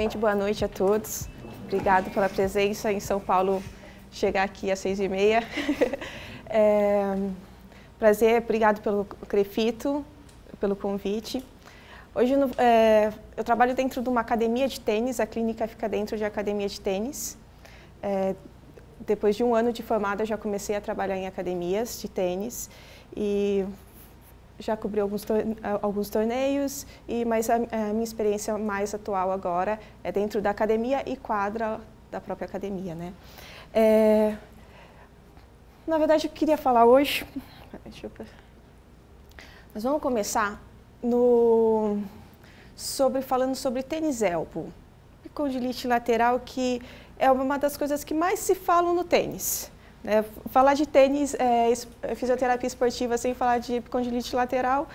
Primeiramente, boa noite a todos. Obrigado pela presença em São Paulo, chegar aqui às 6h30. Prazer, obrigado pelo Crefito, pelo convite. Hoje eu trabalho dentro de uma academia de tênis, a clínica fica dentro de academia de tênis. Depois de um ano de formada, já comecei a trabalhar em academias de tênis e já cobri alguns torneios, mas a minha experiência mais atual agora é dentro da academia e quadra da própria academia, né? Na verdade, eu queria falar hoje... Nós vamos começar falando sobre tênis elbow, condilite lateral, que é uma das coisas que mais se falam no tênis. Falar de tênis, fisioterapia esportiva, sem falar de condilite lateral,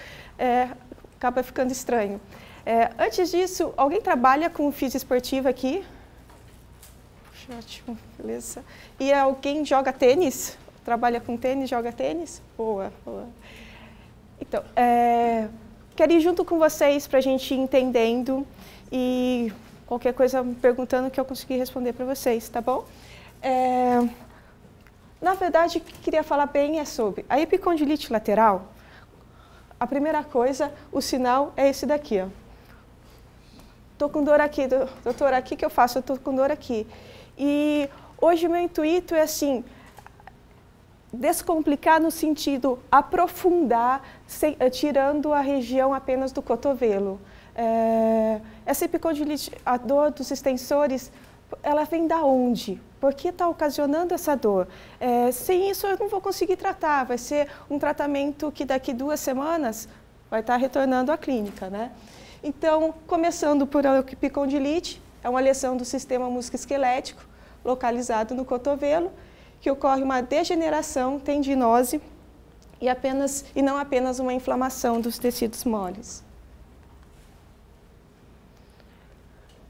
acaba ficando estranho. Antes disso, alguém trabalha com fisio esportiva aqui? Ótimo, beleza. E alguém joga tênis? Trabalha com tênis, joga tênis? Boa, boa. Então, quero ir junto com vocês para a gente ir entendendo e qualquer coisa me perguntando que eu conseguir responder para vocês, tá bom? Na verdade, o que eu queria falar bem é sobre a epicondilite lateral. A primeira coisa, o sinal é esse daqui, ó. Tô com dor aqui, doutor, aqui que eu faço, eu tô com dor aqui. E hoje o meu intuito é assim, descomplicar no sentido aprofundar, tirando a região apenas do cotovelo. Essa epicondilite, a dor dos extensores, ela vem da onde? Por que está ocasionando essa dor? Sem isso eu não vou conseguir tratar, vai ser um tratamento que daqui 2 semanas vai estar retornando à clínica, né? Então, começando por a epicondilite, é uma lesão do sistema musculoesquelético, localizado no cotovelo, que ocorre uma degeneração, tendinose e não apenas uma inflamação dos tecidos moles.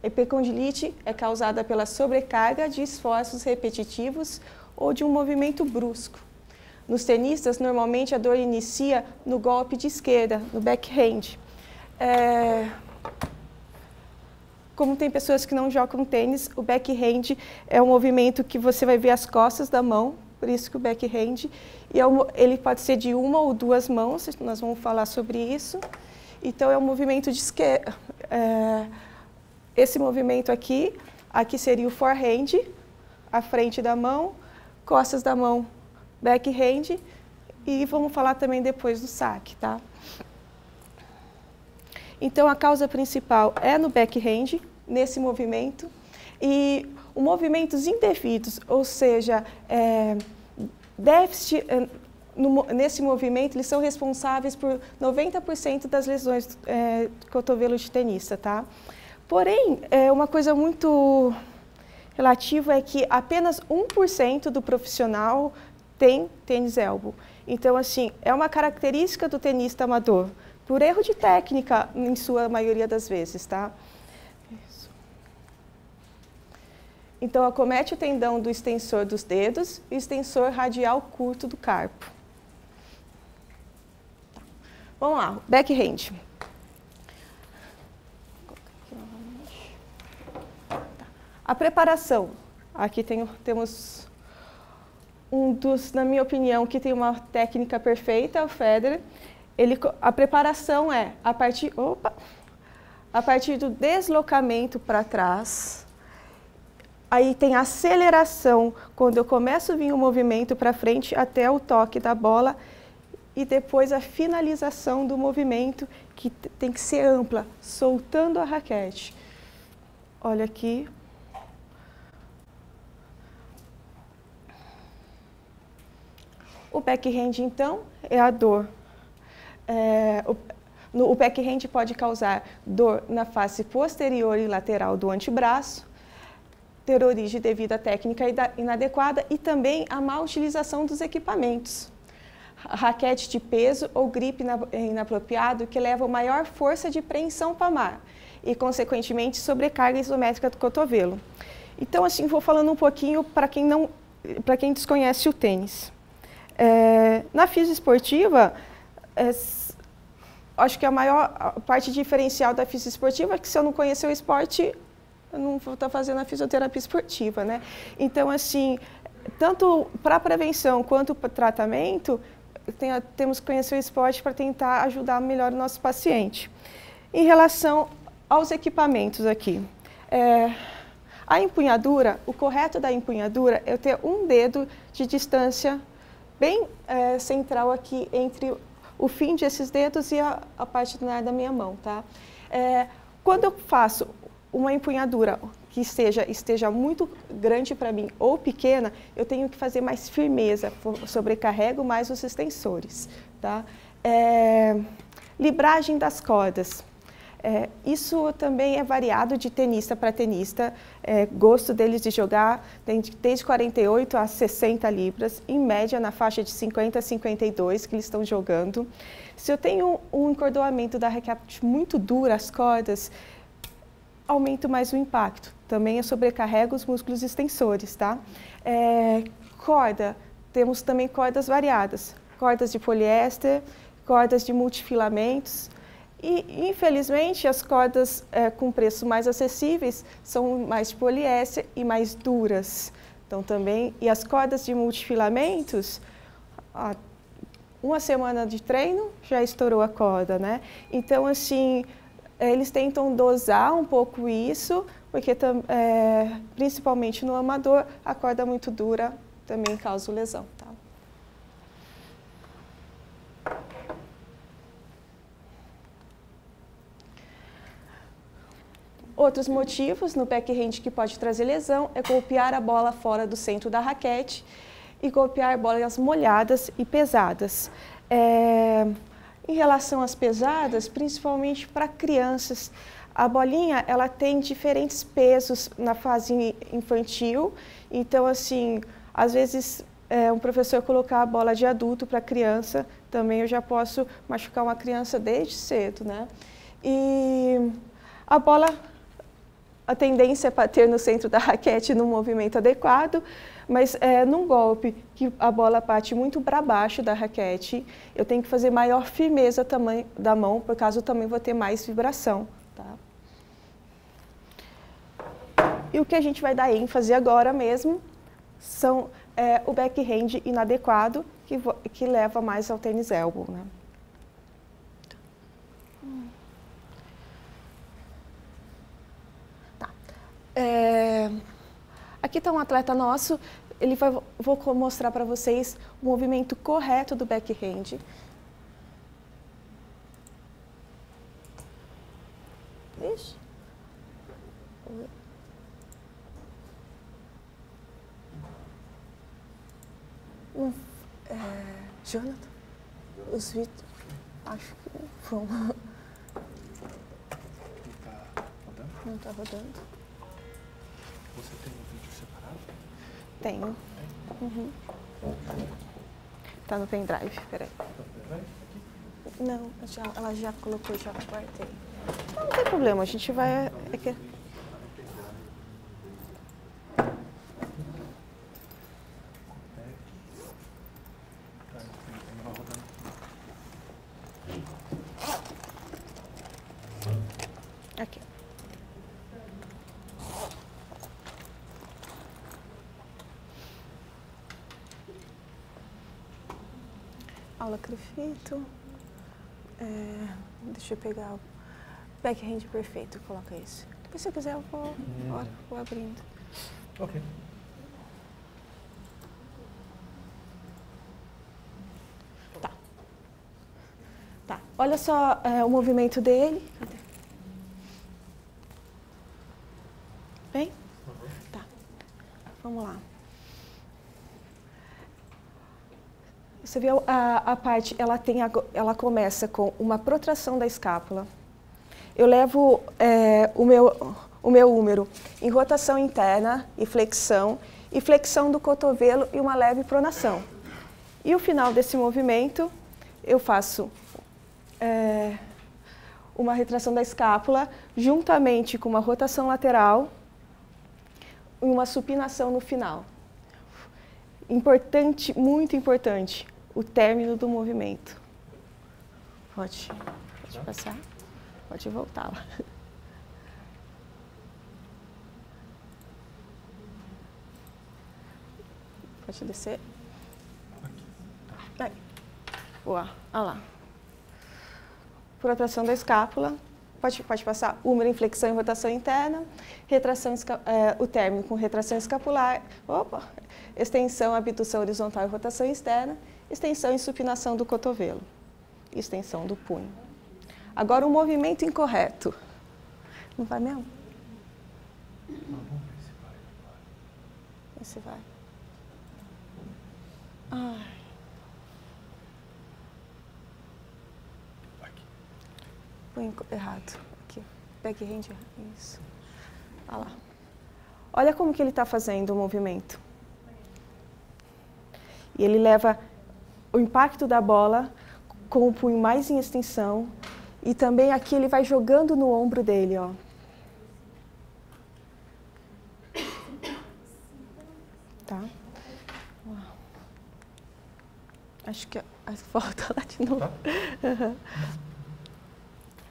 A epicondilite é causada pela sobrecarga de esforços repetitivos ou de um movimento brusco. Nos tenistas, normalmente a dor inicia no golpe de esquerda, no backhand. Como tem pessoas que não jogam tênis, o backhand é um movimento que você vai ver as costas da mão, por isso que o backhand, e ele pode ser de 1 ou 2 mãos, nós vamos falar sobre isso. Então é um movimento de esquerda. Esse movimento aqui seria o forehand, a frente da mão, costas da mão, backhand, e vamos falar também depois do saque, tá? Então, a causa principal é no backhand, nesse movimento, e os movimentos indevidos, ou seja, déficit nesse movimento, eles são responsáveis por 90% das lesões do cotovelo de tenista, tá? Porém, uma coisa muito relativa é que apenas 1% do profissional tem tênis elbow. Então, assim, é uma característica do tenista amador, por erro de técnica, em sua maioria das vezes, tá? Isso. Então, acomete o tendão do extensor dos dedos e o extensor radial curto do carpo. Tá. Vamos lá, backhand. A preparação, aqui temos um dos, na minha opinião, que tem uma técnica perfeita, o Federer. A preparação é a partir do deslocamento para trás, aí tem a aceleração, quando eu começo a vir o movimento para frente até o toque da bola, e depois a finalização do movimento, que tem que ser ampla, soltando a raquete. Olha aqui. O backhand, então, é a dor. O backhand pode causar dor na face posterior e lateral do antebraço, ter origem devido à técnica inadequada e também à má utilização dos equipamentos. Raquete de peso ou gripe inapropriado que levam maior força de preensão palmar e, consequentemente, sobrecarga isométrica do cotovelo. Então, assim, vou falando um pouquinho para quem desconhece o tênis. Na fisio esportiva, acho que a maior parte diferencial da fisio esportiva é que se eu não conhecer o esporte, eu não vou estar fazendo a fisioterapia esportiva, né? Então, assim, tanto para prevenção quanto para tratamento, temos que conhecer o esporte para tentar ajudar melhor o nosso paciente. Em relação aos equipamentos aqui, a empunhadura, o correto da empunhadura é eu ter um dedo de distância bem central aqui entre o fim desses dedos e a parte da minha mão, tá? Quando eu faço uma empunhadura que esteja muito grande para mim ou pequena, eu tenho que fazer mais firmeza, sobrecarrego mais os extensores, tá? Libragem das cordas. Isso também é variado de tenista para tenista, gosto deles de jogar, tem desde 48 a 60 libras, em média na faixa de 50 a 52 que eles estão jogando. Se eu tenho um encordoamento da raquete muito dura, as cordas, aumento mais o impacto. Também eu sobrecarrego os músculos extensores, tá? Corda, temos também cordas variadas, cordas de poliéster, cordas de multifilamentos. E, infelizmente, as cordas com preços mais acessíveis são mais de poliéster e mais duras. Então, também, e as cordas de multifilamentos, uma semana de treino já estourou a corda, né? Então, assim, eles tentam dosar um pouco isso, porque principalmente no amador, a corda muito dura também causa lesão, tá? Outros motivos no backhand que pode trazer lesão é golpear a bola fora do centro da raquete e golpear bolas molhadas e pesadas. Em relação às pesadas, principalmente para crianças, a bolinha ela tem diferentes pesos na fase infantil, então assim, às vezes um professor colocar a bola de adulto para criança, também eu já posso machucar uma criança desde cedo, né? E a bola, a tendência é bater no centro da raquete num movimento adequado, mas num golpe que a bola bate muito para baixo da raquete, eu tenho que fazer maior firmeza da mão, por causa eu também vou ter mais vibração. Tá? E o que a gente vai dar ênfase agora mesmo são o backhand inadequado, que leva mais ao tênis elbow, né? Aqui está um atleta nosso, vou mostrar para vocês o movimento correto do backhand. Ixi. Jonathan, os vídeos, acho que vão. Não está rodando. Você tem um vídeo separado? Tenho. Uhum. Tá no pendrive, peraí. Não, ela já colocou, já guardei. Não tem problema, a gente vai... Aqui. Aula Crefito. Deixa eu pegar o backhand perfeito, coloca esse. Depois, se eu quiser, eu vou abrindo. Ok. Tá. Olha só o movimento dele. Cadê? Bem? Tá. Vamos lá. Você vê a parte, ela começa com uma protração da escápula. Eu levo o meu húmero em rotação interna e flexão do cotovelo e uma leve pronação. E o final desse movimento, eu faço uma retração da escápula juntamente com uma rotação lateral e uma supinação no final. Importante, muito importante, o término do movimento. Pode passar? Pode voltar lá. Pode descer. Aí. Boa. Olha lá. Protração da escápula. Pode passar húmero, inflexão e rotação interna. Retração, o término com retração escapular. Opa! Extensão, abdução horizontal e rotação externa. Extensão e supinação do cotovelo. Extensão do punho. Agora o movimento incorreto. Não vai mesmo? Esse vai. Ai. Põe errado. Aqui. Back hand. Isso. Olha lá. Olha como que ele está fazendo o movimento. E ele leva o impacto da bola com o punho mais em extensão. E também aqui ele vai jogando no ombro dele, ó. Tá? Acho que volta lá de novo. Tá.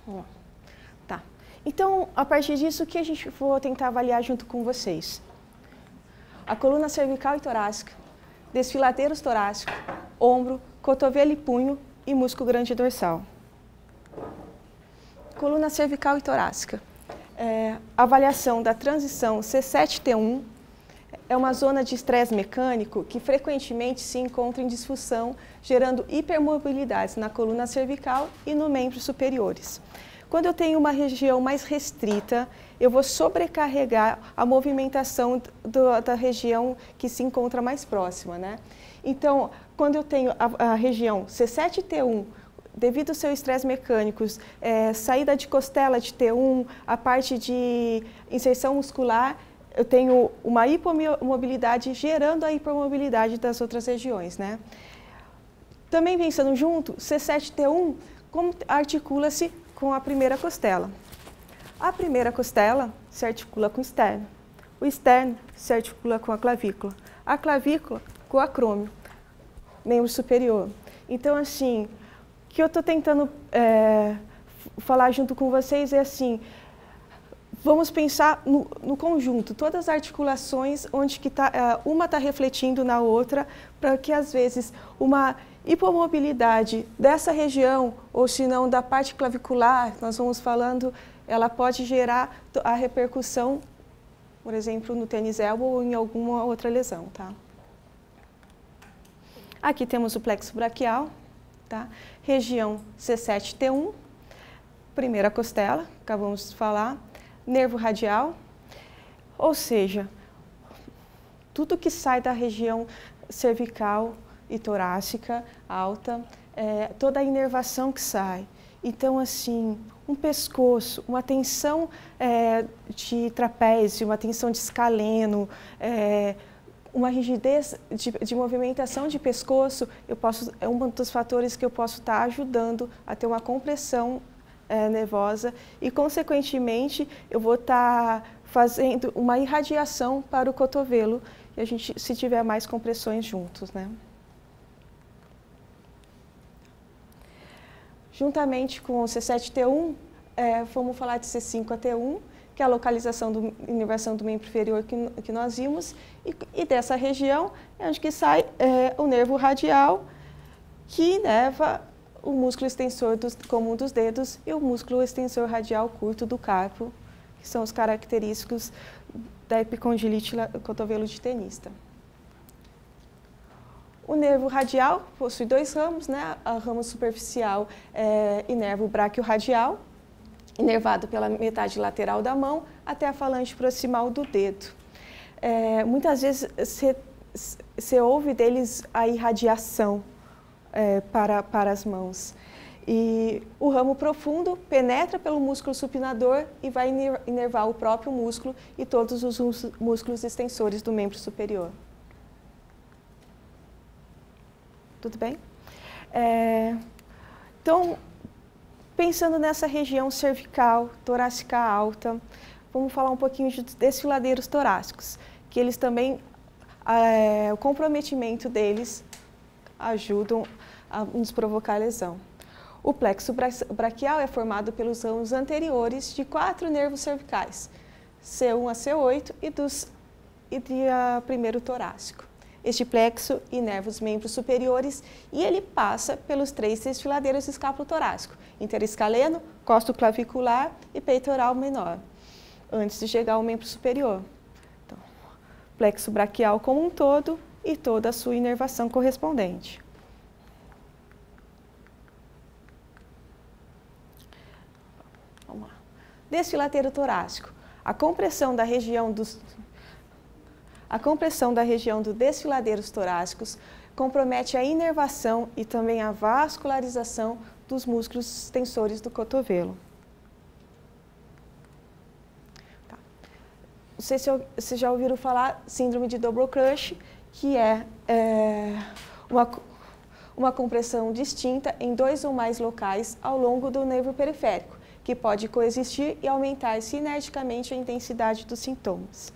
Uhum. Tá. Então, a partir disso, o que a gente vou tentar avaliar junto com vocês? A coluna cervical e torácica, desfiladeiros torácicos, ombro, cotovelo e punho e músculo grande dorsal. Coluna cervical e torácica. Avaliação da transição C7-T1 é uma zona de estresse mecânico que frequentemente se encontra em disfunção, gerando hipermobilidades na coluna cervical e nos membros superiores. Quando eu tenho uma região mais restrita, eu vou sobrecarregar a movimentação da região que se encontra mais próxima, né? Então, quando eu tenho a região C7-T1, devido ao seu estresse mecânico, saída de costela de T1, a parte de inserção muscular, eu tenho uma hipomobilidade gerando a hipermobilidade das outras regiões, né? Também pensando junto, C7-T1, como articula-se com a primeira costela? A primeira costela se articula com o externo. O externo se articula com a clavícula com o acrômio, membro superior. Então, assim, o que eu estou tentando falar junto com vocês é assim, vamos pensar no conjunto, todas as articulações onde que uma está refletindo na outra, para que às vezes uma hipomobilidade dessa região, ou se não da parte clavicular, nós vamos falando, ela pode gerar a repercussão, por exemplo, no tênis elbow ou em alguma outra lesão, tá? Aqui temos o plexo braquial, tá? Região C7-T1, primeira costela, acabamos de falar, nervo radial, ou seja, tudo que sai da região cervical e torácica alta, toda a inervação que sai. Então, assim, um pescoço, uma tensão de trapézio, uma tensão de escaleno, uma rigidez de movimentação de pescoço, é um dos fatores que eu posso estar ajudando a ter uma compressão nervosa e, consequentemente, eu vou estar fazendo uma irradiação para o cotovelo, e a gente, se tiver mais compressões juntos, né? Juntamente com o C7-T1, vamos falar de C5 a T1, que é a localização da inervação do membro inferior que nós vimos, e dessa região é onde que sai o nervo radial, que inerva o músculo extensor comum dos dedos e o músculo extensor radial curto do carpo, que são os característicos da epicondilite cotovelo de tenista. O nervo radial possui dois ramos, né? O ramo superficial inerva o bráquio radial, inervado pela metade lateral da mão até a falange proximal do dedo. Muitas vezes você ouve deles a irradiação para as mãos. E o ramo profundo penetra pelo músculo supinador e vai inervar o próprio músculo e todos os músculos extensores do membro superior. Tudo bem? Então, pensando nessa região cervical, torácica alta, vamos falar um pouquinho dos desfiladeiros torácicos, que eles também, o comprometimento deles ajudam a nos provocar lesão. O plexo braquial é formado pelos ramos anteriores de 4 nervos cervicais, C1 a C8 e de primeiro torácico. este plexo inerva os membros superiores e ele passa pelos 3 desfiladeiros escápulo-torácico, interescaleno, costoclavicular e peitoral menor, antes de chegar ao membro superior. Então, plexo braquial como um todo e toda a sua inervação correspondente. Vamos lá. Desfiladeiro torácico. A compressão da região dos desfiladeiros torácicos compromete a inervação e também a vascularização dos músculos extensores do cotovelo. Tá. Não sei se vocês já ouviram falar síndrome de double crush, que é uma compressão distinta em 2 ou mais locais ao longo do nervo periférico, que pode coexistir e aumentar sinergicamente a intensidade dos sintomas.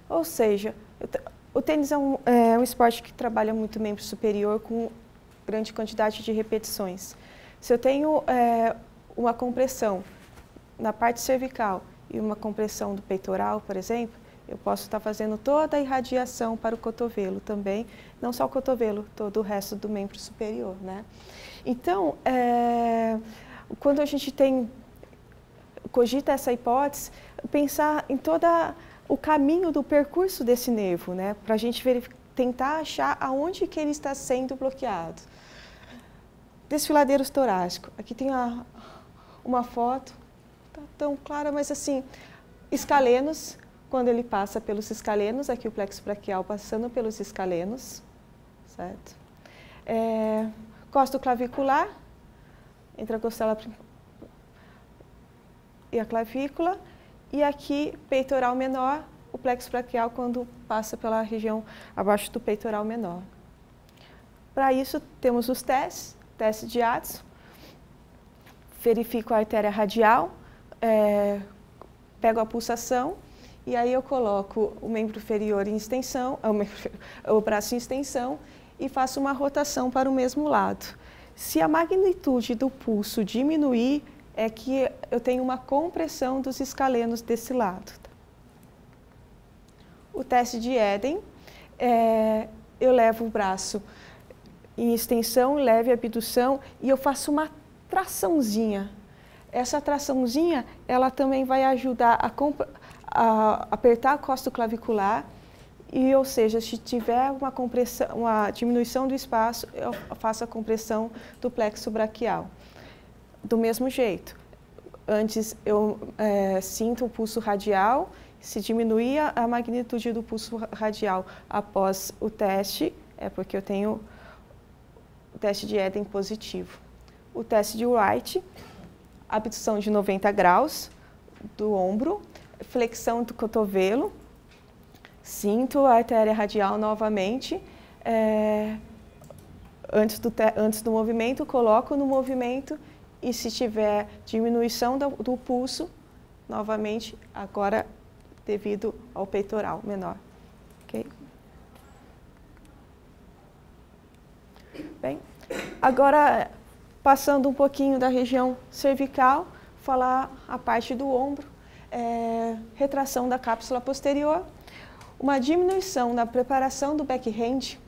Ou seja, o tênis é um esporte que trabalha muito o membro superior com grande quantidade de repetições. Se eu tenho uma compressão na parte cervical e uma compressão do peitoral, por exemplo, eu posso estar fazendo toda a irradiação para o cotovelo também, não só o cotovelo, todo o resto do membro superior, né? Então, quando a gente cogita essa hipótese, pensar em todo o caminho do percurso desse nervo, né? Para a gente tentar achar aonde que ele está sendo bloqueado. Desfiladeiros torácicos. Aqui tem uma foto, não está tão clara, mas assim, escalenos, quando ele passa pelos escalenos, aqui o plexo braquial passando pelos escalenos, certo? Costoclavicular, entre a costela e a clavícula, e aqui peitoral menor, o plexo braquial quando passa pela região abaixo do peitoral menor. Para isso, temos os testes, teste de Addison, verifico a artéria radial, pego a pulsação, e aí eu coloco o membro inferior em extensão, o braço em extensão, e faço uma rotação para o mesmo lado. Se a magnitude do pulso diminuir, é que eu tenho uma compressão dos escalenos desse lado. O teste de Eden, eu levo o braço em extensão, leve abdução e eu faço uma traçãozinha. Essa traçãozinha, ela também vai ajudar a apertar a costoclavicular e, ou seja, se tiver uma diminuição do espaço, eu faço a compressão do plexo braquial. Do mesmo jeito, antes eu sinto o pulso radial, se diminuir a magnitude do pulso radial após o teste, é porque eu tenho o teste de Eden positivo. O teste de Wright, abdução de 90 graus do ombro, flexão do cotovelo, sinto a artéria radial novamente, antes do movimento, coloco no movimento e se tiver diminuição do pulso, novamente, agora devido ao peitoral menor. Okay? Bem, agora passando um pouquinho da região cervical, falar a parte do ombro, retração da cápsula posterior, uma diminuição na preparação do backhand,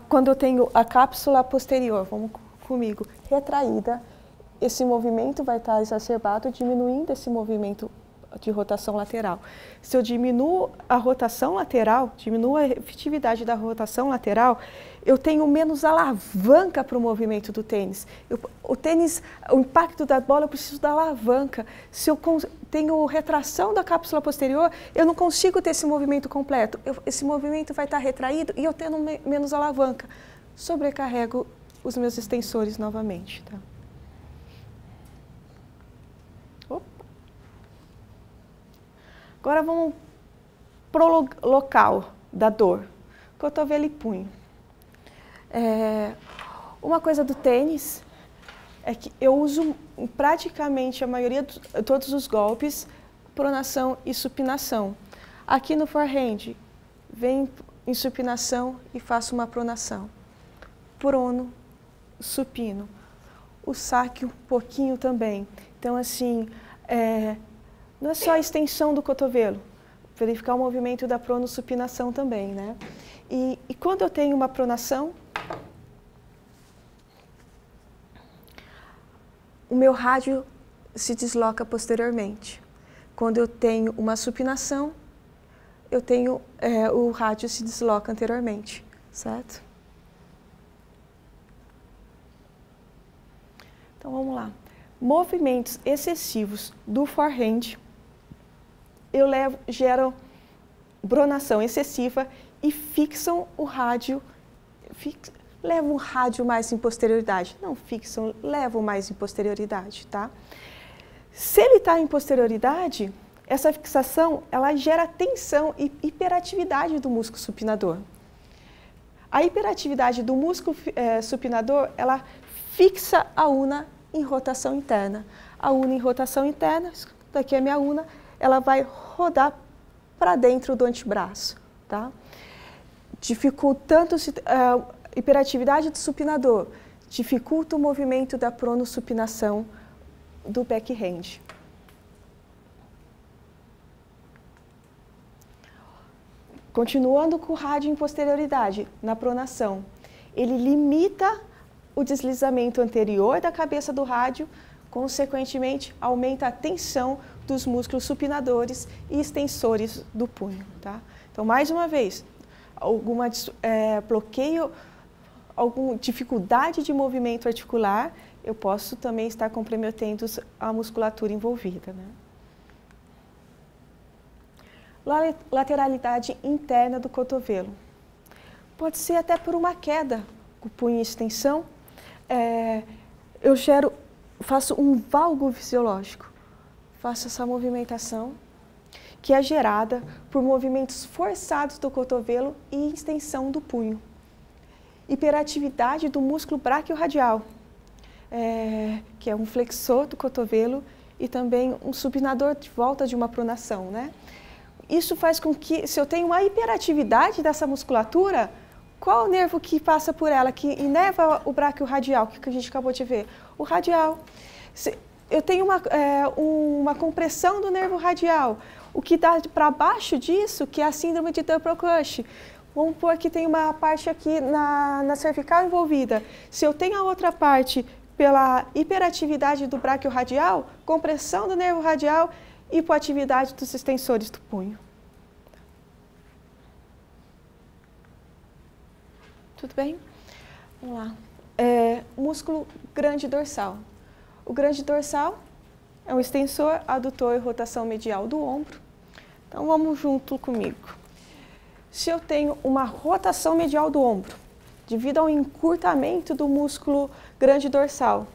quando eu tenho a cápsula posterior, vamos comigo, retraída, esse movimento vai estar exacerbado, diminuindo esse movimento de rotação lateral. Se eu diminuo a rotação lateral, diminuo a efetividade da rotação lateral, eu tenho menos alavanca para o movimento do tênis. O impacto da bola, eu preciso da alavanca. Se eu tenho retração da cápsula posterior, eu não consigo ter esse movimento completo. Esse movimento vai estar retraído e eu tendo menos alavanca. Sobrecarrego os meus extensores novamente. Tá? Agora vamos para o local da dor, cotovelo e punho. Uma coisa do tênis é que eu uso praticamente a maioria todos os golpes, pronação e supinação. Aqui no forehand, vem em supinação e faço uma pronação. Prono, supino. O saque um pouquinho também. Então, assim, não é só a extensão do cotovelo. verificar o movimento da pronossupinação também, né? E quando eu tenho uma pronação, o meu rádio se desloca posteriormente. Quando eu tenho uma supinação, o rádio se desloca anteriormente, certo? Então vamos lá. Movimentos excessivos do forehand, geram pronação excessiva e fixam o rádio, levam o rádio mais em posterioridade. Não fixam, levam mais em posterioridade, tá? Se ele está em posterioridade, essa fixação, ela gera tensão e hiperatividade do músculo supinador. A hiperatividade do músculo supinador, ela fixa a una em rotação interna. A una em rotação interna, daqui é a minha una, ela vai rodar para dentro do antebraço, tá? Dificultando a hiperatividade do supinador, dificulta o movimento da pronossupinação do backhand. Continuando com o rádio em posterioridade, na pronação, ele limita o deslizamento anterior da cabeça do rádio, consequentemente, aumenta a tensão dos músculos supinadores e extensores do punho, tá? Então, mais uma vez, alguma bloqueio, alguma dificuldade de movimento articular, eu posso também estar comprometendo a musculatura envolvida, né? Lateralidade interna do cotovelo. Pode ser até por uma queda, com o punho em extensão. Eu faço um valgo fisiológico. Faço essa movimentação, que é gerada por movimentos forçados do cotovelo e extensão do punho. Hiperatividade do músculo braquiorradial, que é um flexor do cotovelo e também um supinador de volta de uma pronação, né? Isso faz com que, se eu tenho uma hiperatividade dessa musculatura, qual o nervo que passa por ela, que inerva o braquiorradial, que a gente acabou de ver? O radial. Eu tenho uma compressão do nervo radial. O que dá para baixo disso, que é a síndrome de Dunbar-Cush. Vamos pôr que tem uma parte aqui na cervical envolvida. Se eu tenho a outra parte pela hiperatividade do braquiorradial, compressão do nervo radial, hipoatividade dos extensores do punho. Tudo bem? Vamos lá. Músculo grande dorsal. O grande dorsal é um extensor, adutor e rotação medial do ombro. Então, vamos junto comigo. Se eu tenho uma rotação medial do ombro, devido ao encurtamento do músculo grande dorsal,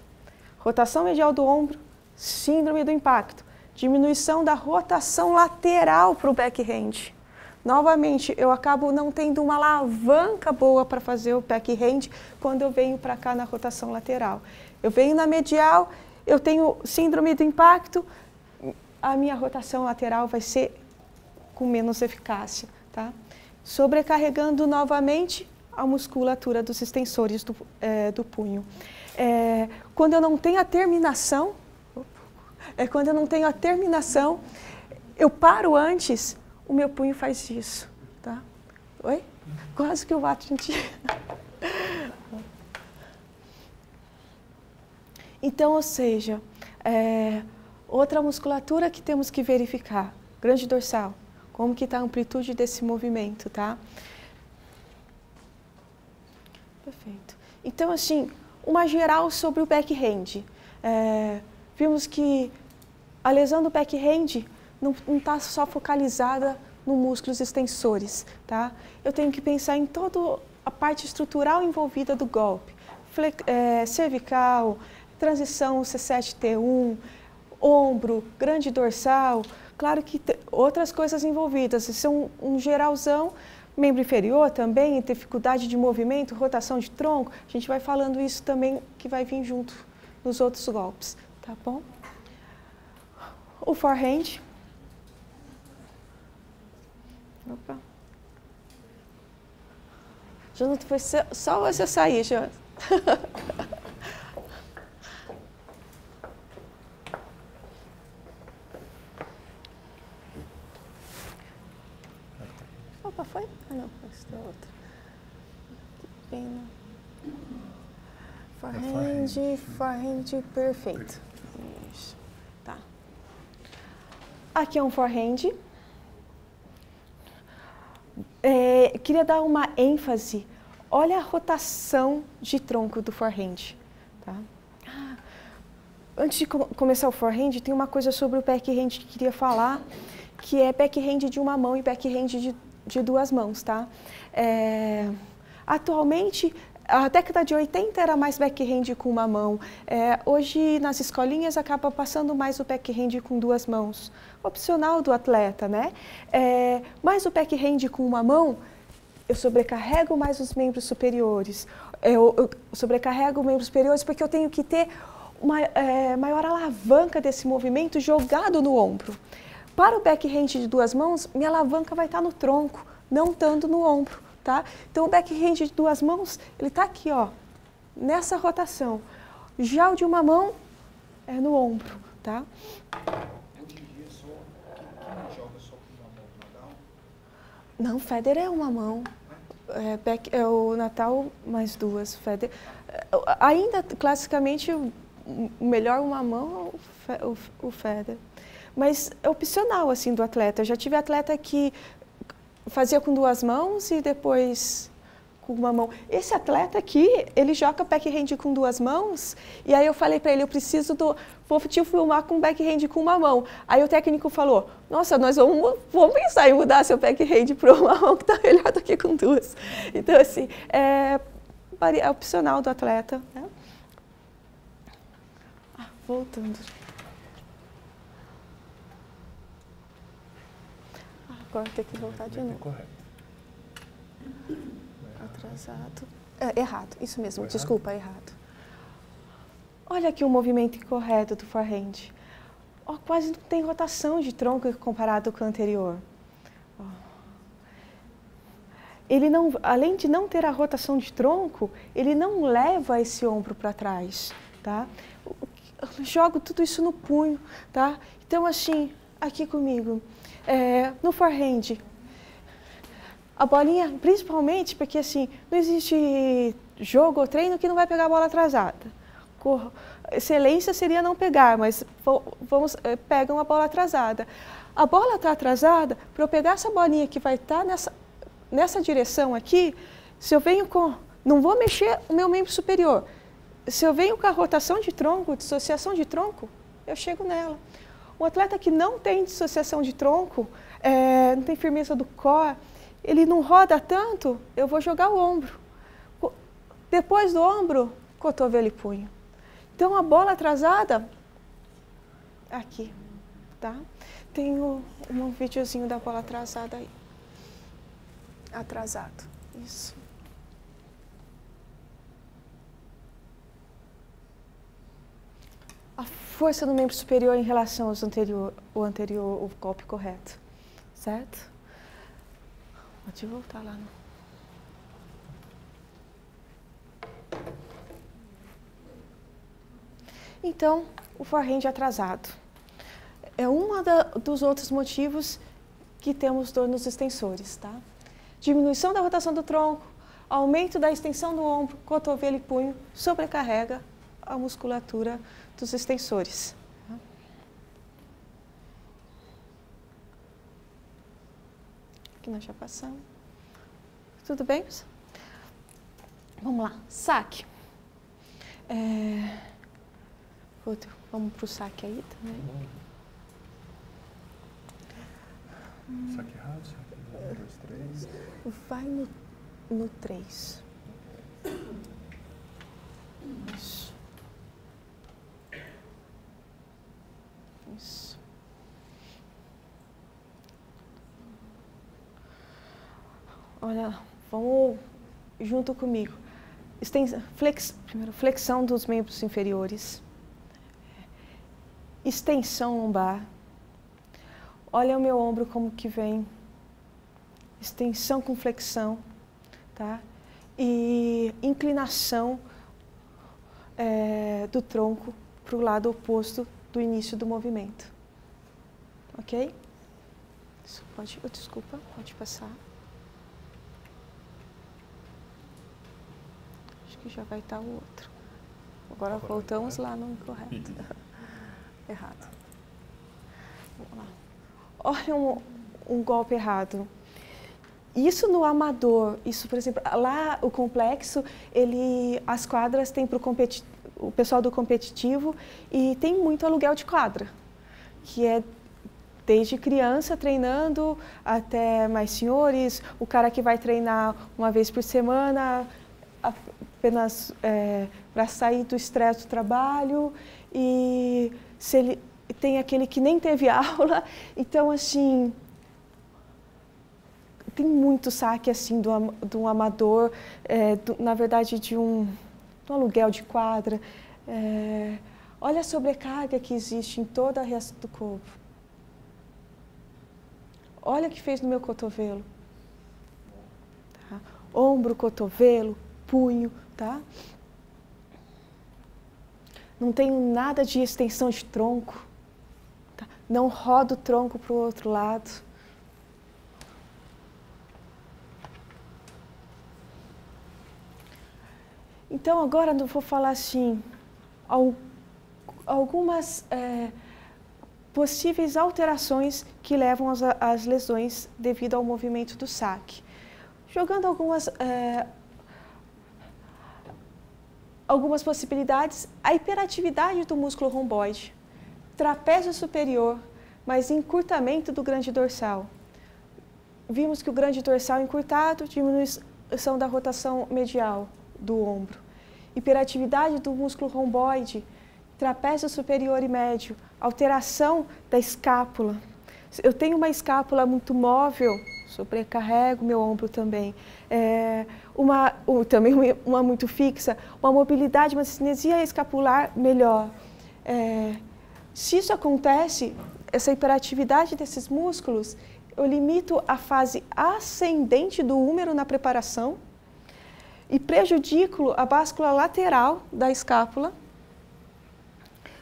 rotação medial do ombro, síndrome do impacto, diminuição da rotação lateral para o backhand. Novamente, eu acabo não tendo uma alavanca boa para fazer o backhand quando eu venho para cá na rotação lateral. Eu venho na medial, eu tenho síndrome do impacto, a minha rotação lateral vai ser com menos eficácia, tá? Sobrecarregando novamente a musculatura dos extensores do punho. Quando eu não tenho a terminação, eu paro antes, o meu punho faz isso, tá? Oi? Quase que eu bato em ti. Então, ou seja, outra musculatura que temos que verificar, grande dorsal, como que está a amplitude desse movimento, tá? Perfeito. Então, assim, uma geral sobre o backhand. Vimos que a lesão do backhand não está só focalizada nos músculos extensores, tá? Eu tenho que pensar em toda a parte estrutural envolvida do golpe. Cervical, transição C7-T1, ombro, grande dorsal, claro que outras coisas envolvidas. Isso é um geralzão, membro inferior também, dificuldade de movimento, rotação de tronco. A gente vai falando isso também que vai vir junto nos outros golpes, tá bom? O forehand. Opa. Jonathan, foi só você sair, Jonathan. Opa, foi? Ah, não, essa é outra. Que pena. Forehand, perfeito. Isso, tá. Aqui é um forehand. Queria dar uma ênfase. Olha a rotação de tronco do forehand. Tá? Antes de começar o forehand, tem uma coisa sobre o backhand que queria falar, que é backhand de uma mão e backhand de duas mãos. Tá? Atualmente, a década de 80 era mais backhand com uma mão. Hoje, nas escolinhas, acaba passando mais o backhand com duas mãos. Opcional do atleta, né? Mas o backhand com uma mão, eu sobrecarrego mais os membros superiores. Eu sobrecarrego os membros superiores porque eu tenho que ter uma maior alavanca desse movimento jogado no ombro. Para o backhand de duas mãos, minha alavanca vai estar no tronco, não tanto no ombro. Tá? Então, o backhand de duas mãos, ele está aqui, ó, nessa rotação. Já o de uma mão é no ombro, tá? Hoje em dia, quem joga só com uma mão, Nadal? Não, Federer é uma mão. É o Nadal mais duas. Federer. Ainda, classicamente, o melhor uma mão é o Federer. Mas é opcional, assim, do atleta. Eu já tive atleta que fazia com duas mãos e depois com uma mão. Esse atleta aqui, ele joga backhand com duas mãos, e aí eu falei para ele, vou te filmar com backhand com uma mão. Aí o técnico falou, nossa, nós vamos pensar em mudar seu backhand para uma mão que está melhor do que com duas. Então, assim, é opcional do atleta. Né? Voltando. Agora tem que voltar de novo. Correto. Atrasado. Errado, isso mesmo, desculpa, errado. Olha aqui o movimento incorreto do forehand. Quase não tem rotação de tronco comparado com o anterior. Ele não, além de não ter a rotação de tronco, ele não leva esse ombro para trás. Tá? Eu jogo tudo isso no punho. Tá? Então, assim, aqui comigo. No forehand, a bolinha, principalmente porque assim, não existe jogo ou treino que não vai pegar a bola atrasada. Excelência seria não pegar, mas pegam a bola atrasada. A bola está atrasada, para eu pegar essa bolinha que vai estar nessa direção aqui, se eu venho não vou mexer o meu membro superior. Se eu venho com a rotação de tronco, dissociação de tronco, eu chego nela. Um atleta que não tem dissociação de tronco, não tem firmeza do core, ele não roda tanto, eu vou jogar o ombro. Depois do ombro, cotovelo e punho. Então, a bola atrasada, aqui, tá? Tem um videozinho da bola atrasada aí. Atrasado, isso. A força no membro superior em relação ao anterior, o golpe correto, certo? Pode voltar lá. Então, o forehand atrasado. É um dos outros motivos que temos dor nos extensores, tá? Diminuição da rotação do tronco, aumento da extensão do ombro, cotovelo e punho, sobrecarrega a musculatura dos extensores. Aqui nós já passamos. Tudo bem? Vamos lá, saque. Vamos para o saque aí também. Saque errado, saque 1, 2, 3. Vai no 3. Isso. Isso. Olha, vamos junto comigo. Primeiro, flexão dos membros inferiores. Extensão lombar. Olha o meu ombro como que vem. Extensão com flexão, tá? E inclinação do tronco para o lado oposto do início do movimento. Ok? Isso pode, desculpa, pode passar. já vai estar o outro. Agora voltamos lá no incorreto. Errado. Vamos lá. Olha um golpe errado. Isso no amador, isso, por exemplo, lá o complexo, as quadras tem para o pessoal do competitivo e tem muito aluguel de quadra, que é desde criança treinando até mais senhores, o cara que vai treinar uma vez por semana, apenas para sair do estresse do trabalho, e se ele tem aquele que nem teve aula, então assim, tem muito saque assim do amador, na verdade de um aluguel de quadra. Olha a sobrecarga que existe em toda a resto do corpo. Olha o que fez no meu cotovelo. Tá? Ombro, cotovelo, punho, tá? Não tenho nada de extensão de tronco. Tá? Não rodo o tronco para o outro lado. Então, agora eu vou falar assim, algumas possíveis alterações que levam às lesões devido ao movimento do saque. Jogando algumas possibilidades, a hiperatividade do músculo romboide, trapézio superior, mas encurtamento do grande dorsal. Vimos que o grande dorsal encurtado, diminuição da rotação medial do ombro. Hiperatividade do músculo romboide, trapézio superior e médio, alteração da escápula. Eu tenho uma escápula muito móvel, sobrecarrego meu ombro também. Também uma muito fixa, uma mobilidade, uma cinesia escapular melhor. Se isso acontece, essa hiperatividade desses músculos, eu limito a fase ascendente do húmero na preparação e prejudico a báscula lateral da escápula,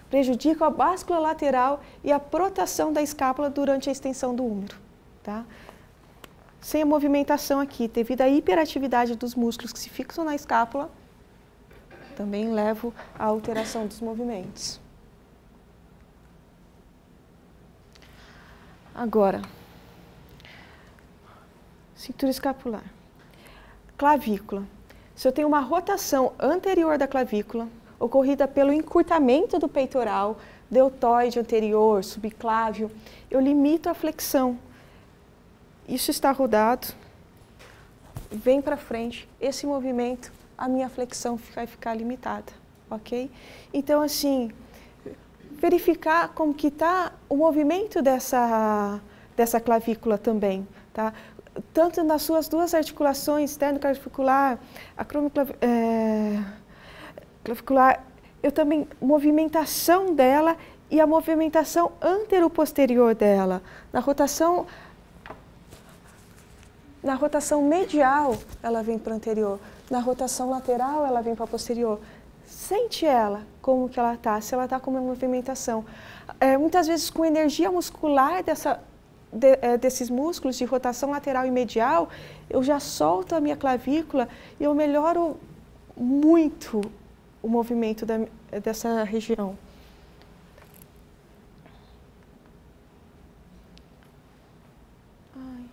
prejudico a báscula lateral e a protração da escápula durante a extensão do húmero. Tá? Sem a movimentação aqui, devido à hiperatividade dos músculos que se fixam na escápula, também levo à alteração dos movimentos. Agora, cintura escapular. Clavícula. Se eu tenho uma rotação anterior da clavícula, ocorrida pelo encurtamento do peitoral, deltoide anterior, subclávio, eu limito a flexão. Isso está rodado, vem para frente, esse movimento, a minha flexão vai ficar limitada, ok? Então, assim, verificar como que está o movimento dessa clavícula também, tá? Tanto nas suas duas articulações, esternoclavicular, clavicular, eu também, movimentação dela e a movimentação anteroposterior dela. Na rotação medial, ela vem para o anterior. Na rotação lateral, ela vem para a posterior. Sente ela, como que ela está, se ela está com uma movimentação. Muitas vezes, com energia muscular desses músculos de rotação lateral e medial, eu já solto a minha clavícula e eu melhoro muito o movimento dessa região. Ai.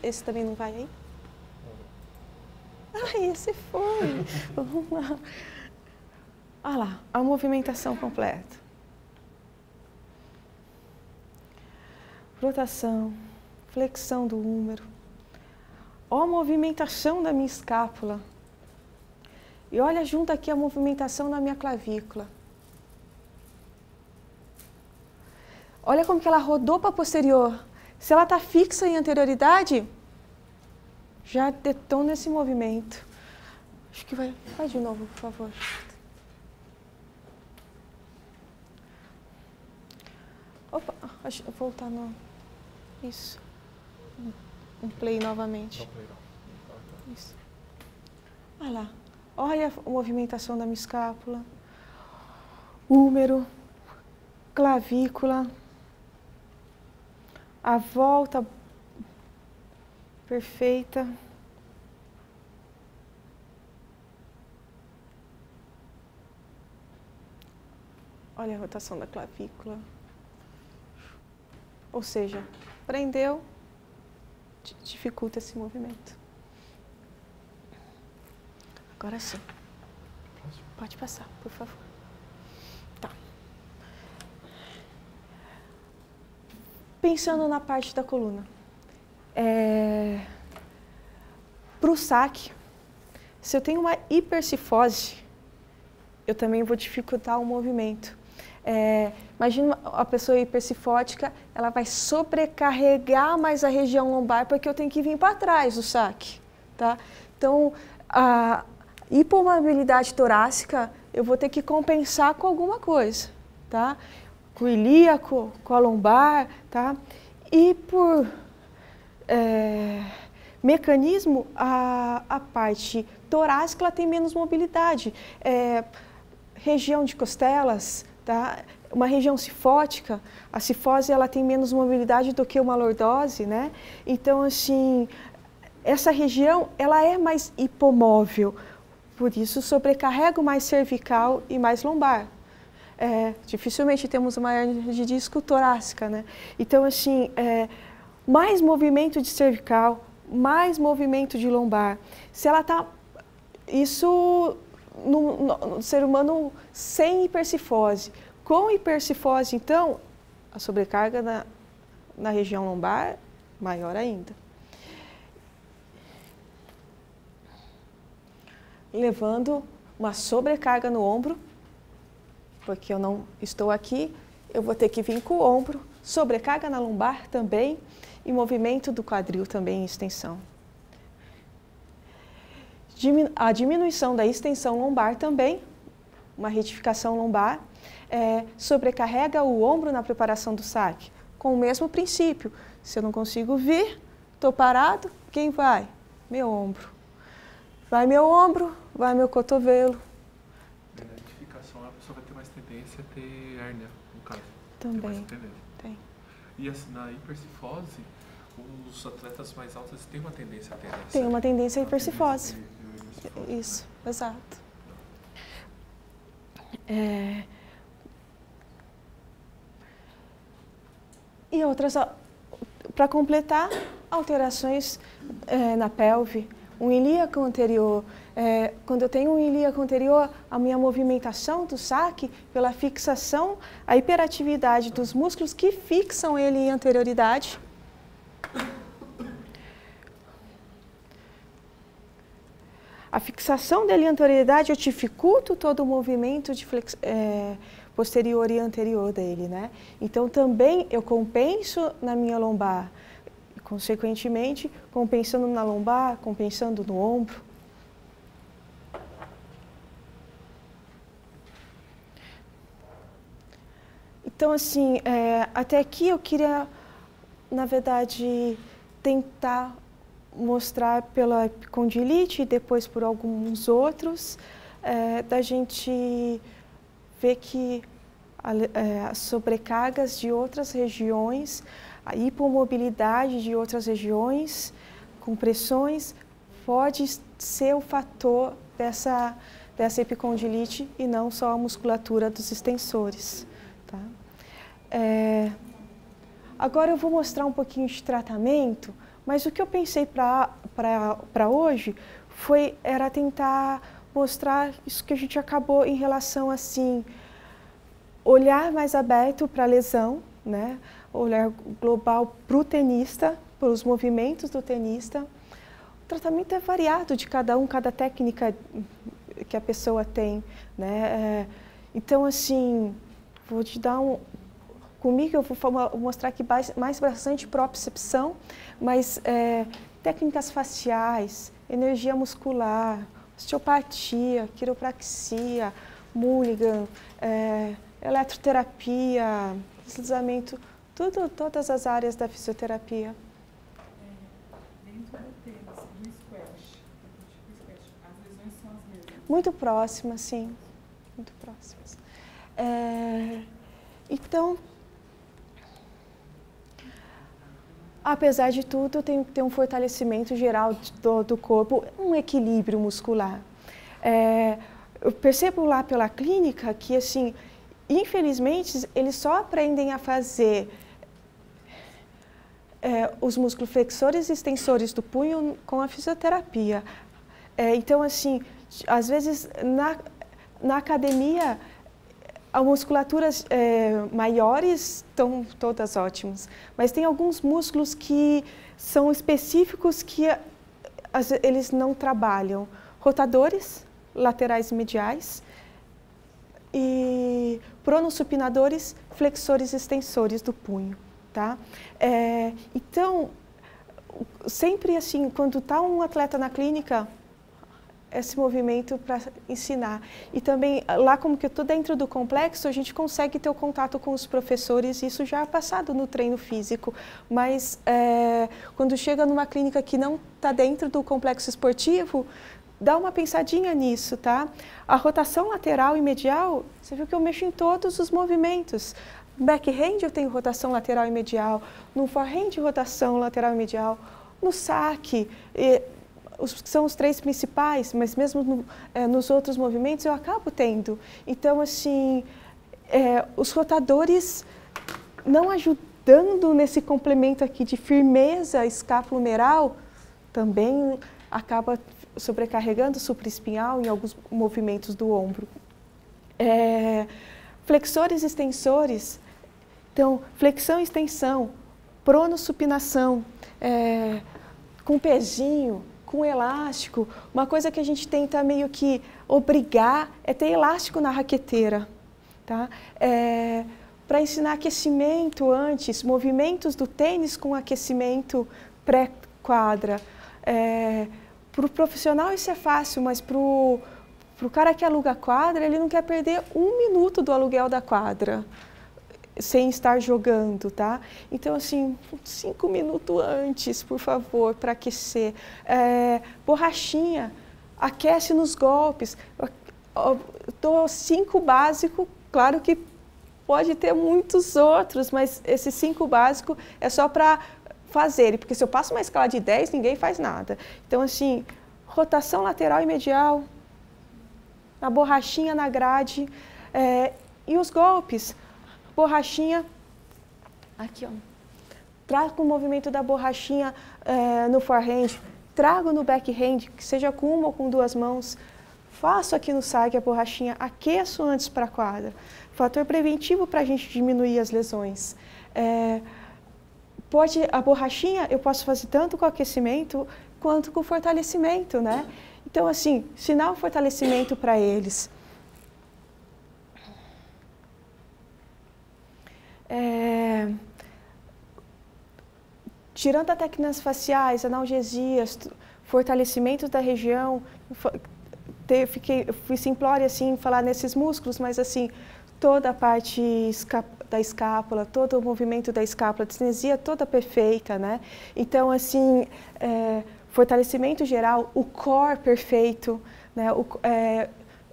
Esse também não vai aí? Ai, esse foi. Vamos lá. Olha lá, a movimentação completa. Rotação, flexão do húmero. Ó a movimentação da minha escápula. E olha junto aqui a movimentação da minha clavícula. Olha como que ela rodou para a posterior. Se ela está fixa em anterioridade, já detona esse movimento. Acho que vai de novo, por favor. Opa, vou voltar no... Isso. Um play novamente. Isso. Olha lá. Olha a movimentação da minha escápula. Húmero. Clavícula. A volta perfeita. Olha a rotação da clavícula. Ou seja, prendeu, dificulta esse movimento. Agora sim. Pode passar, por favor. Tá. Pensando na parte da coluna. Para o saque, se eu tenho uma hipercifose, eu também vou dificultar o movimento. Imagina a pessoa hipercifótica, ela vai sobrecarregar mais a região lombar porque eu tenho que vir para trás do saque, tá? Então, a hipomobilidade torácica, eu vou ter que compensar com alguma coisa, tá? Com o ilíaco, com a lombar, tá? E por mecanismo, a parte torácica ela tem menos mobilidade. Região de costelas, tá? Uma região cifótica, a cifose ela tem menos mobilidade do que uma lordose, né? Então, assim, essa região ela é mais hipomóvel, por isso sobrecarrego mais cervical e mais lombar. Dificilmente temos uma hernia de disco torácica, né? Então, assim, mais movimento de cervical, mais movimento de lombar. Se ela está... Isso no ser humano sem hipercifose. Com hipercifose, então, a sobrecarga na região lombar, maior ainda. Levando uma sobrecarga no ombro, porque eu não estou aqui, eu vou ter que vir com o ombro, sobrecarga na lombar também, e movimento do quadril também em extensão. A diminuição da extensão lombar também, uma retificação lombar, sobrecarrega o ombro na preparação do saque, com o mesmo princípio. Se eu não consigo vir, estou parado, quem vai? Meu ombro. Vai meu ombro, vai meu cotovelo. Na retificação, a pessoa vai ter mais tendência a ter hérnia, no caso. Também, tem. E assim, na hipercifose, os atletas mais altos têm uma tendência a ter essa... Tem uma tendência à hipercifose. Isso, né? Exato. E outras, para completar, alterações na pelve, um ilíaco anterior. Quando eu tenho um ilíaco anterior, a minha movimentação do saque, pela fixação, a hiperatividade dos músculos que fixam ele em anterioridade. A fixação dele em anterioridade, eu dificulto todo o movimento de posterior e anterior dele, né? Então, também eu compenso na minha lombar, consequentemente, compensando na lombar, compensando no ombro. Então, assim, até aqui eu queria, na verdade, tentar mostrar pela epicondilite e depois por alguns outros, da gente ver que as sobrecargas de outras regiões, a hipomobilidade de outras regiões, compressões, pode ser o fator dessa epicondilite e não só a musculatura dos extensores. Tá? Agora eu vou mostrar um pouquinho de tratamento, mas o que eu pensei para hoje era tentar mostrar isso que a gente acabou em relação, assim, olhar mais aberto para a lesão, né? Olhar global para o tenista, para os movimentos do tenista. O tratamento é variado de cada um, cada técnica que a pessoa tem, né? Então, assim, vou te dar comigo eu vou mostrar aqui mais bastante propriocepção, mas técnicas faciais, energia muscular, osteopatia, quiropraxia, Mulligan, eletroterapia, deslizamento, todas as áreas da fisioterapia. Dentro do tênis, do squash, as lesões são as mesmas? Muito próximas, sim. Muito próximas. Então, apesar de tudo, tem que ter um fortalecimento geral do corpo, um equilíbrio muscular. Eu percebo lá pela clínica que, assim, infelizmente, eles só aprendem a fazer os músculos flexores e extensores do punho com a fisioterapia. Então, assim, às vezes, na academia, as musculaturas maiores estão todas ótimas, mas tem alguns músculos que são específicos que eles não trabalham. Rotadores, laterais e mediais, e pronossupinadores, flexores e extensores do punho. Tá? Então, sempre assim, quando está um atleta na clínica, esse movimento para ensinar. E também, lá como que eu estou dentro do complexo, a gente consegue ter o contato com os professores, isso já é passado no treino físico, mas quando chega numa clínica que não está dentro do complexo esportivo, dá uma pensadinha nisso, tá? A rotação lateral e medial, você viu que eu mexo em todos os movimentos. No backhand eu tenho rotação lateral e medial, no forehand rotação lateral e medial, no saque, são os 3 principais, mas mesmo nos outros movimentos eu acabo tendo. Então, assim, os rotadores não ajudando nesse complemento aqui de firmeza escapulohumeral, também acaba sobrecarregando o supraespinhal em alguns movimentos do ombro. Flexores e extensores, então, flexão e extensão, pronossupinação, com pezinho, com elástico. Uma coisa que a gente tenta meio que obrigar é ter elástico na raqueteira, tá? Para ensinar aquecimento antes, movimentos do tênis com aquecimento pré-quadra. Para o profissional isso é fácil, mas para o cara que aluga a quadra, ele não quer perder 1 minuto do aluguel da quadra sem estar jogando, tá? Então, assim, 5 minutos antes, por favor, para aquecer. Borrachinha, aquece nos golpes. Dou 5 básicos, claro que pode ter muitos outros, mas esses 5 básicos é só para fazer, porque se eu passo uma escala de 10, ninguém faz nada. Então, assim, rotação lateral e medial, a borrachinha na grade, e os golpes. Borrachinha, aqui ó, trago o movimento da borrachinha no forehand, trago no backhand, que seja com 1 ou com 2 mãos, faço aqui no saque a borrachinha, aqueço antes para a quadra. Fator preventivo para a gente diminuir as lesões. A borrachinha eu posso fazer tanto com o aquecimento quanto com o fortalecimento, né? Então, assim, ensinar o fortalecimento para eles. Tirando as técnicas faciais, analgesias, fortalecimentos da região, fui simplória assim, em falar nesses músculos, mas assim, toda a parte da escápula, todo o movimento da escápula, a disnesia toda perfeita, né? Então, assim, fortalecimento geral, o core perfeito, né?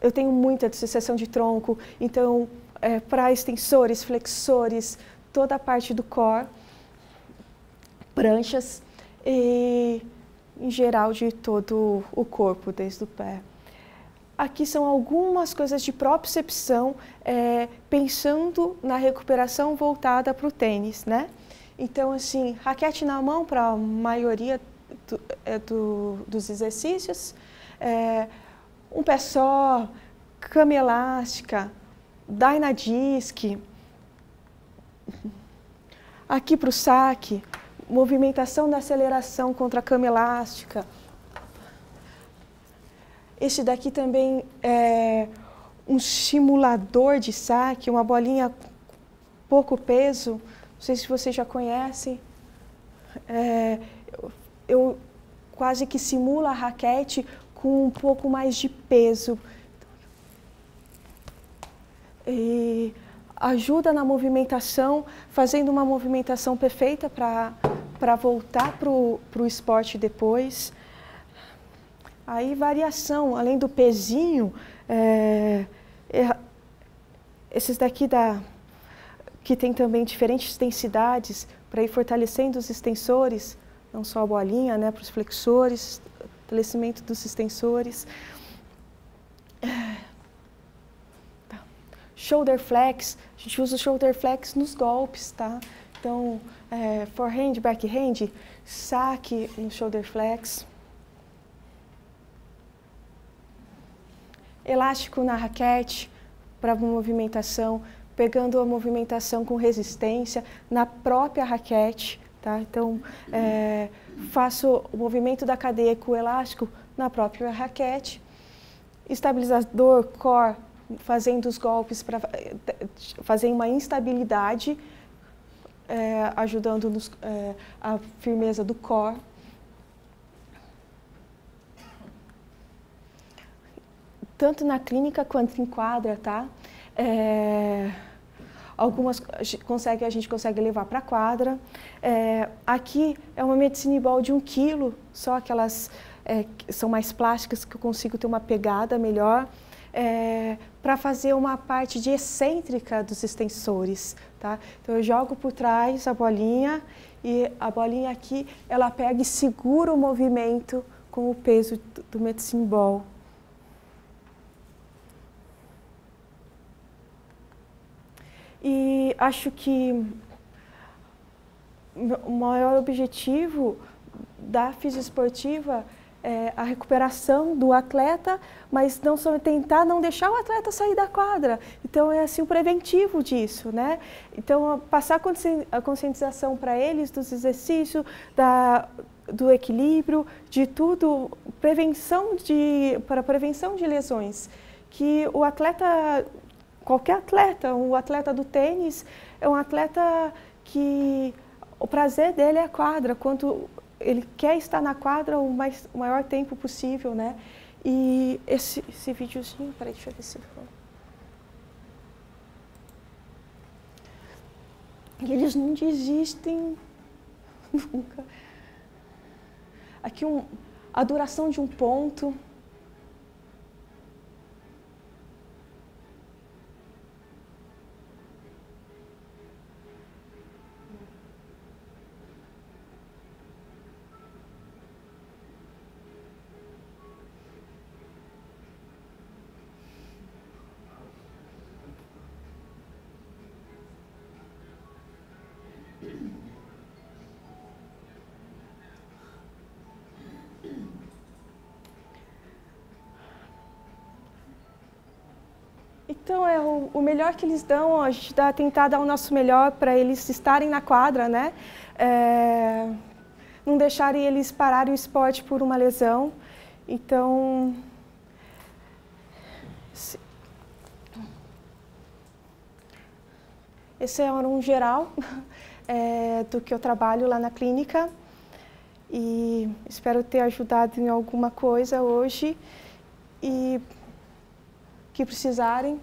Eu tenho muita dissociação de tronco, então, para extensores, flexores, toda a parte do core, pranchas e, em geral, de todo o corpo, desde o pé. Aqui são algumas coisas de propriocepção, pensando na recuperação voltada para o tênis, né? Então, assim, raquete na mão para a maioria dos exercícios, um pé só, cama elástica, Dynadisc, aqui para o saque, movimentação da aceleração contra a cama elástica. Esse daqui também é um simulador de saque, uma bolinha pouco peso, não sei se vocês já conhecem. Eu quase que simulo a raquete com um pouco mais de peso. E ajuda na movimentação, fazendo uma movimentação perfeita para voltar para o esporte depois. Aí variação, além do pezinho, esses daqui que tem também diferentes densidades para ir fortalecendo os extensores, não só a bolinha, né, para os flexores, fortalecimento dos extensores. shoulder flex, a gente usa o shoulder flex nos golpes, tá? Então, forehand, backhand, saque no shoulder flex. Elástico na raquete para movimentação, pegando a movimentação com resistência na própria raquete, tá? Então, faço o movimento da cadeia com o elástico na própria raquete. Estabilizador core, fazendo os golpes para fazer uma instabilidade, ajudando a firmeza do core. Tanto na clínica quanto em quadra, tá? Algumas a gente consegue levar para a quadra. Aqui é uma medicine ball de 1 quilo, só aquelas são mais plásticas que eu consigo ter uma pegada melhor, para fazer uma parte de excêntrica dos extensores, tá? Então eu jogo por trás a bolinha e a bolinha aqui ela pega e segura o movimento com o peso do medicine ball. E acho que o maior objetivo da fisioesportiva é a recuperação do atleta, mas não só tentar não deixar o atleta sair da quadra. Então é assim o preventivo disso, né? Então passar a conscientização para eles dos exercícios, do equilíbrio, de tudo, para prevenção de lesões, que o atleta, qualquer atleta, o atleta do tênis é um atleta que o prazer dele é a quadra, quanto ele quer estar na quadra o maior tempo possível, né? E esse videozinho, peraí, deixa eu ver se eu... Eles não desistem nunca. Aqui a duração de um ponto. Então, o melhor que eles dão, a gente tentar dar o nosso melhor para eles estarem na quadra, né? Não deixarem eles pararem o esporte por uma lesão. Então, esse é um geral do que eu trabalho lá na clínica. E espero ter ajudado em alguma coisa hoje. E que precisarem,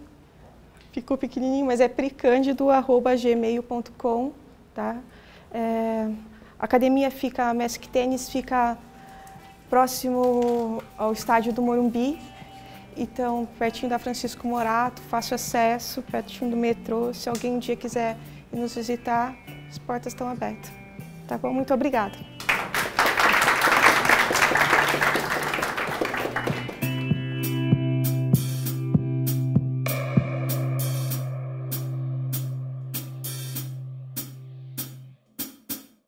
ficou pequenininho, mas é pricândido@gmail.com, tá? A academia a Mask Tênis fica próximo ao estádio do Morumbi, então pertinho da Francisco Morato, fácil acesso, pertinho do metrô. Se alguém um dia quiser ir nos visitar, as portas estão abertas. Tá bom? Muito obrigada.